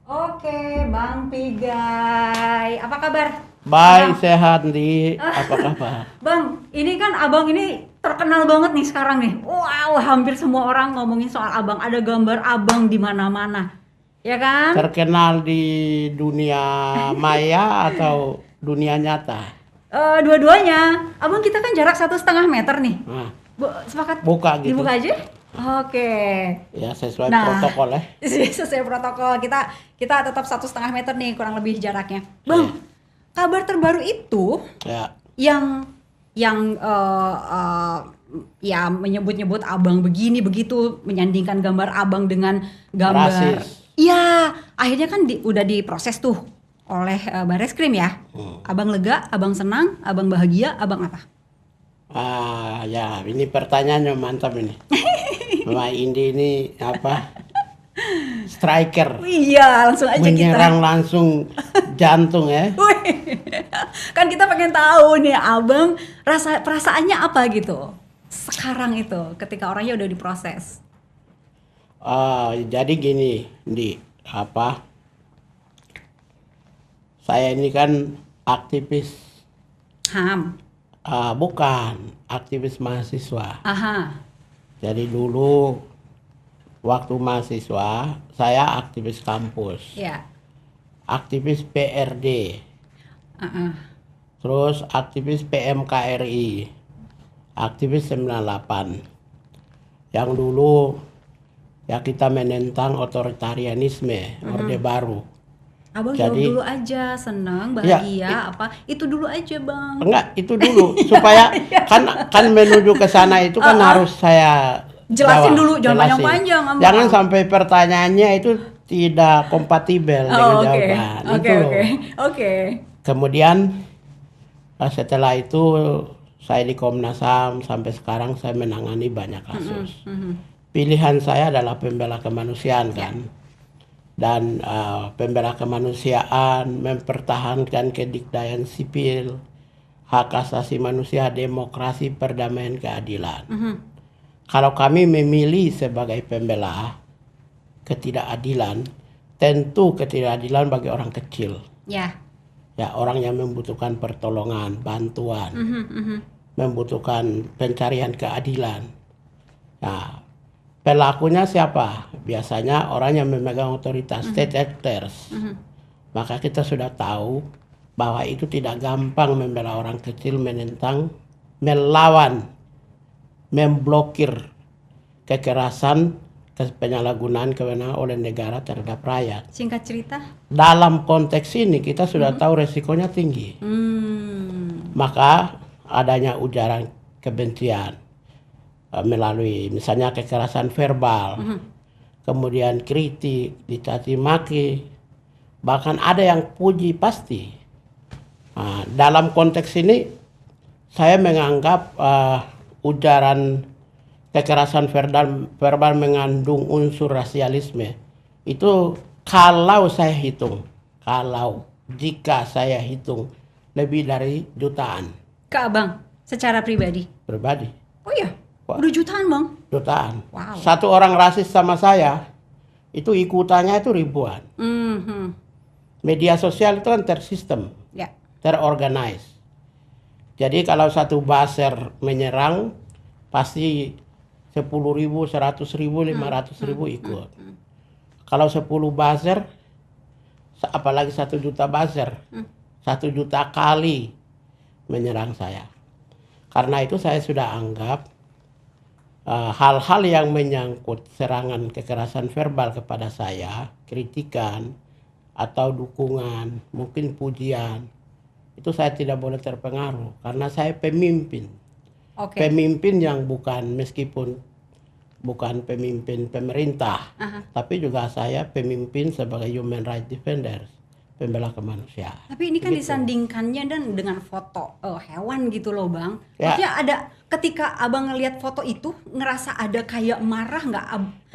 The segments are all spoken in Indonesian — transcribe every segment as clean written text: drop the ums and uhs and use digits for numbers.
Oke, Bang Pigai. Apa kabar? Baik, Abang? sehat di apa kabar? Bang, ini kan abang ini terkenal banget nih sekarang nih. Wow, hampir semua orang ngomongin soal abang. Ada gambar abang di mana-mana. Ya kan? Terkenal di dunia maya atau dunia nyata? Dua-duanya. Abang kita kan jarak 1,5 meter nih. Nah, Sepakat buka gitu. dibuka aja? Oke. Ya sesuai Nah, protokol ya. sesuai protokol kita tetap 1,5 meter nih kurang lebih jaraknya. Iya. Bang, kabar terbaru itu Ya, yang ya menyebut-nyebut abang begini begitu, menyandingkan gambar abang dengan gambar. rasis. Iya, akhirnya kan udah diproses tuh oleh Bareskrim ya. Abang lega, abang senang, abang bahagia, abang apa? Ya ini pertanyaannya mantap ini. Mama Indi ini apa? Striker, Iya, langsung aja menyerang kita. langsung jantung ya. Wih, kan kita pengen tahu nih abang perasaannya apa gitu sekarang itu ketika orangnya udah diproses. Jadi gini, di apa? Saya ini kan aktivis, Ham. bukan aktivis mahasiswa. Aha. Jadi dulu waktu mahasiswa saya aktivis kampus, Ya. aktivis PRD, Uh-uh. terus aktivis PMKRI, aktivis 98. Yang dulu ya kita menentang otoritarianisme, Orde Baru. Abang jawab Jadi dulu aja, seneng, ya bahagia, apa? Itu dulu aja, Bang. enggak itu dulu supaya kan menuju ke sana itu kan harus saya Jelasin jawab, dulu, jangan jelasin. panjang-panjang, Abang. Jangan sampai pertanyaannya itu tidak kompatibel dengan Oh, oke. jawaban. Oke, Itu loh. oke. Oke. Kemudian setelah itu saya di Komnas HAM sampai sekarang saya menangani banyak kasus. Pilihan saya adalah pembela kemanusiaan kan. Dan pembela kemanusiaan mempertahankan kedikdayaan sipil, hak asasi manusia, demokrasi, perdamaian, keadilan. Kalau kami memilih sebagai pembela ketidakadilan, tentu ketidakadilan bagi orang kecil. Ya. Ya, orang yang membutuhkan pertolongan, bantuan, membutuhkan pencarian keadilan. Nah, pelakunya siapa? Biasanya orang yang memegang otoritas, state actors. Maka kita sudah tahu bahwa itu tidak gampang membela orang kecil, menentang, melawan, memblokir kekerasan, penyalahgunaan kewenangan oleh negara terhadap rakyat. Singkat cerita. Dalam konteks ini kita sudah tahu resikonya tinggi. Maka adanya ujaran kebencian melalui misalnya kekerasan verbal, kemudian kritik, dicaci maki, bahkan ada yang puji pasti. Nah, dalam konteks ini saya menganggap ujaran kekerasan verbal mengandung unsur rasialisme. Itu kalau saya hitung, jika saya hitung lebih dari jutaan. Ke abang, secara pribadi. Pribadi. Oh iya, Wah. udah jutaan, Bang. Jutaan. Wow. Satu orang rasis sama saya, itu ikutannya itu ribuan. Media sosial itu kan tersistem, Ya. terorganize. Jadi kalau satu buzzer menyerang, pasti 10.000, 100.000, 500.000 ikut. Kalau 10 buzzer, apalagi 1 juta buzzer, 1 juta kali menyerang saya. Karena itu saya sudah anggap hal-hal yang menyangkut serangan kekerasan verbal kepada saya, kritikan atau dukungan, mungkin pujian, itu saya tidak boleh terpengaruh karena saya pemimpin. Oke. Pemimpin yang meskipun bukan pemimpin pemerintah, tapi juga saya pemimpin sebagai human rights defenders, pembela kemanusiaan. Tapi ini kan Gitu. disandingkannya dan dengan foto hewan gitu loh, Bang. Ya. Maksudnya ada ketika abang ngelihat foto itu ngerasa ada kayak marah nggak?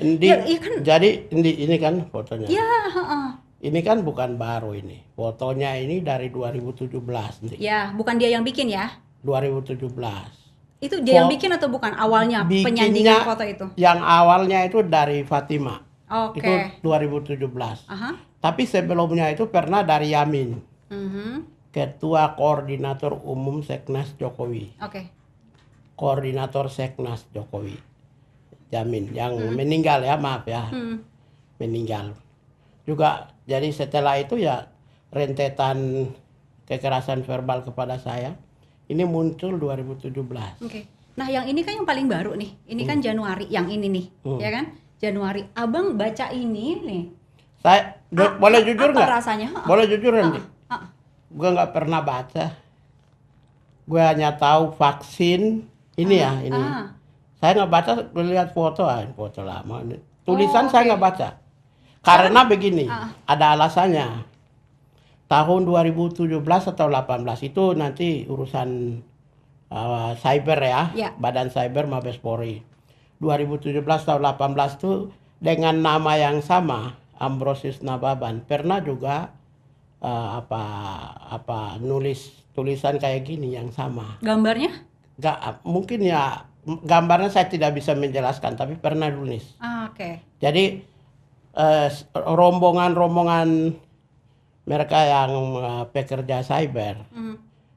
Indi, kan. jadi ini kan fotonya. Ya, heeh. Ini kan bukan baru ini. Fotonya ini dari 2017. Indi. Ya, bukan dia yang bikin ya? 2017. Itu dia yang bikin atau bukan awalnya penyandingan foto itu? Yang awalnya itu dari Fatima. Oke. Itu 2017. Aha. Tapi sebelumnya itu pernah dari Yamin, Mhm. Ketua Koordinator Umum Seknas Jokowi. Oke. Koordinator Seknas Jokowi. Yamin yang meninggal ya, maaf ya. Hmm. Meninggal. Juga jadi setelah itu ya rentetan kekerasan verbal kepada saya ini muncul 2017. Oke. Nah, yang ini kan yang paling baru nih. Ini kan Januari, yang ini nih, ya kan? Januari. Abang baca ini nih. Saya boleh jujur apa nggak? rasanya? Boleh jujur nanti. Ah. Gue nggak pernah baca. Gue hanya tahu vaksin ini ya ini. Ah. Saya nggak baca, lihat foto, foto lama. Tulisan Oh, saya oke. nggak baca. Karena begini, ada alasannya. Tahun 2017 atau 18 itu nanti urusan cyber ya, Ya. Badan Cyber Mabes Polri. 2017 atau 18 itu dengan nama yang sama, Ambrosius Nababan, pernah juga nulis tulisan kayak gini yang sama. Gambarnya? Nggak, mungkin ya gambarnya saya tidak bisa menjelaskan, tapi pernah nulis. Oke. Jadi rombongan-rombongan mereka yang pekerja cyber,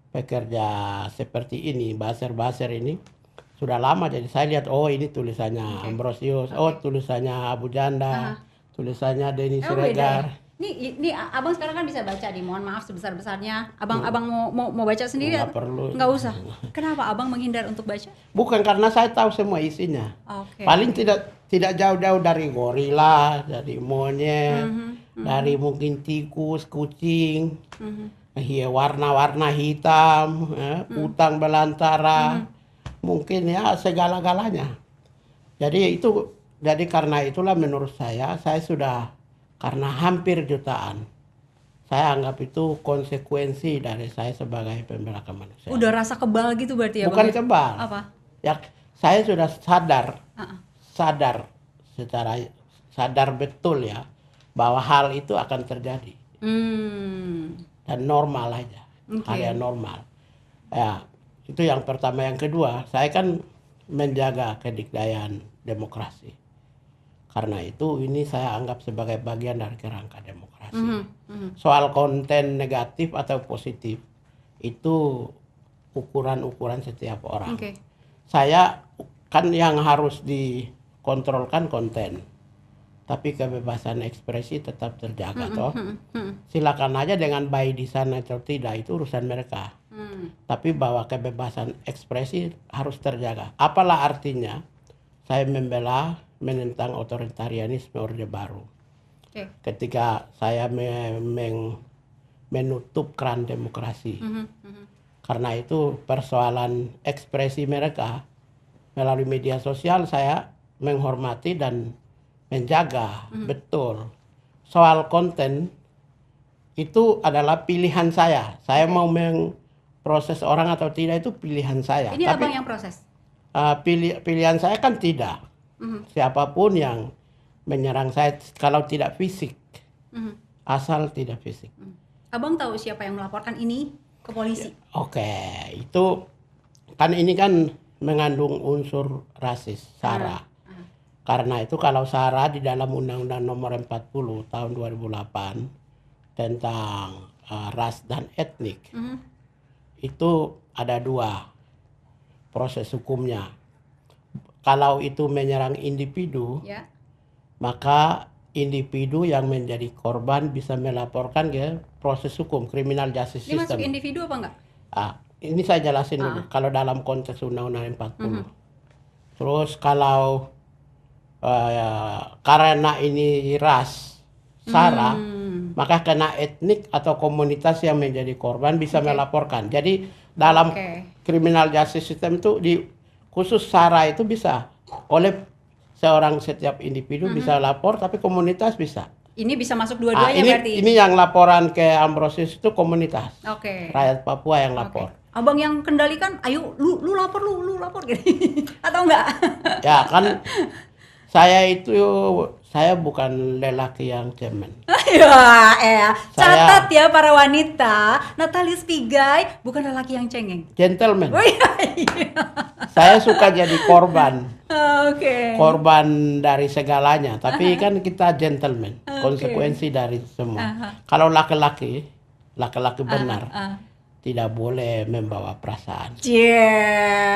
pekerja seperti ini, buzzer ini sudah lama. Jadi saya lihat, oh ini tulisannya Ambrosius, oh tulisannya Abu Janda, tulisannya Denny Oh, beda ya? Siregar. Ini abang sekarang kan bisa baca nih. Mohon maaf sebesar-besarnya. Abang mau baca sendiri? Nggak perlu. Nggak usah. Kenapa abang menghindar untuk baca? Bukan karena saya tahu semua isinya. Oke. Paling tidak jauh-jauh dari gorila, dari monyet, dari mungkin tikus, kucing, warna-warna hitam, utang belantara, mungkin ya segala-galanya. Jadi karena itulah menurut saya sudah, karena hampir jutaan, saya anggap itu konsekuensi dari saya sebagai pembela kemanusiaan. Udah rasa kebal gitu berarti ya? Bukan Bang, ya? kebal. Apa? Ya, saya sudah sadar Uh-uh. sadar betul ya bahwa hal itu akan terjadi dan normal aja, hal yang normal. Ya, itu yang pertama. Yang kedua, saya kan menjaga kedikdayaan demokrasi. Karena itu ini saya anggap sebagai bagian dari kerangka demokrasi. Soal konten negatif atau positif itu ukuran-ukuran setiap orang. Oke. Saya kan yang harus dikontrolkan konten, tapi kebebasan ekspresi tetap terjaga toh. Silakan aja dengan by design atau tidak, itu urusan mereka. Tapi bahwa kebebasan ekspresi harus terjaga. Apalah artinya saya menentang otoritarianisme Orde Baru. Ketika saya menutup keran demokrasi. Karena itu persoalan ekspresi mereka melalui media sosial saya menghormati dan menjaga betul. Soal konten itu adalah pilihan saya. Saya mau memproses orang atau tidak itu pilihan saya. Ini tapi abang yang proses? Pilihan saya kan tidak. Siapapun yang menyerang saya kalau tidak fisik, asal tidak fisik. Abang tahu siapa yang melaporkan ini ke polisi? Oke, itu kan ini kan mengandung unsur rasis, SARA. Karena itu kalau SARA di dalam Undang-Undang Nomor 40 tahun 2008 tentang ras dan etnik, itu ada dua proses hukumnya. Kalau itu menyerang individu, maka individu yang menjadi korban bisa melaporkan ke proses hukum, criminal justice Ini system. masuk individu apa enggak? Ini saya jelasin dulu. Kalau dalam konteks Undang-Undang 40. Terus kalau karena ini ras, SARA, maka kena etnik atau komunitas yang menjadi korban bisa melaporkan. Jadi dalam criminal justice system itu khusus SARA itu bisa oleh setiap individu bisa lapor, tapi komunitas bisa. Ini bisa masuk dua-duanya berarti? Ini yang laporan ke Ambrosius itu komunitas. Rakyat Papua yang lapor. Abang yang kendalikan, ayo lu lapor gitu. Atau enggak? Ya kan saya bukan lelaki yang cemen. Catat ya para wanita, Natalis Pigai bukan lelaki yang cengeng. Gentleman. Saya suka jadi korban. Oke. korban dari segalanya, tapi kan kita gentleman, konsekuensi dari semua. Kalau laki-laki benar, tidak boleh membawa perasaan. Cie.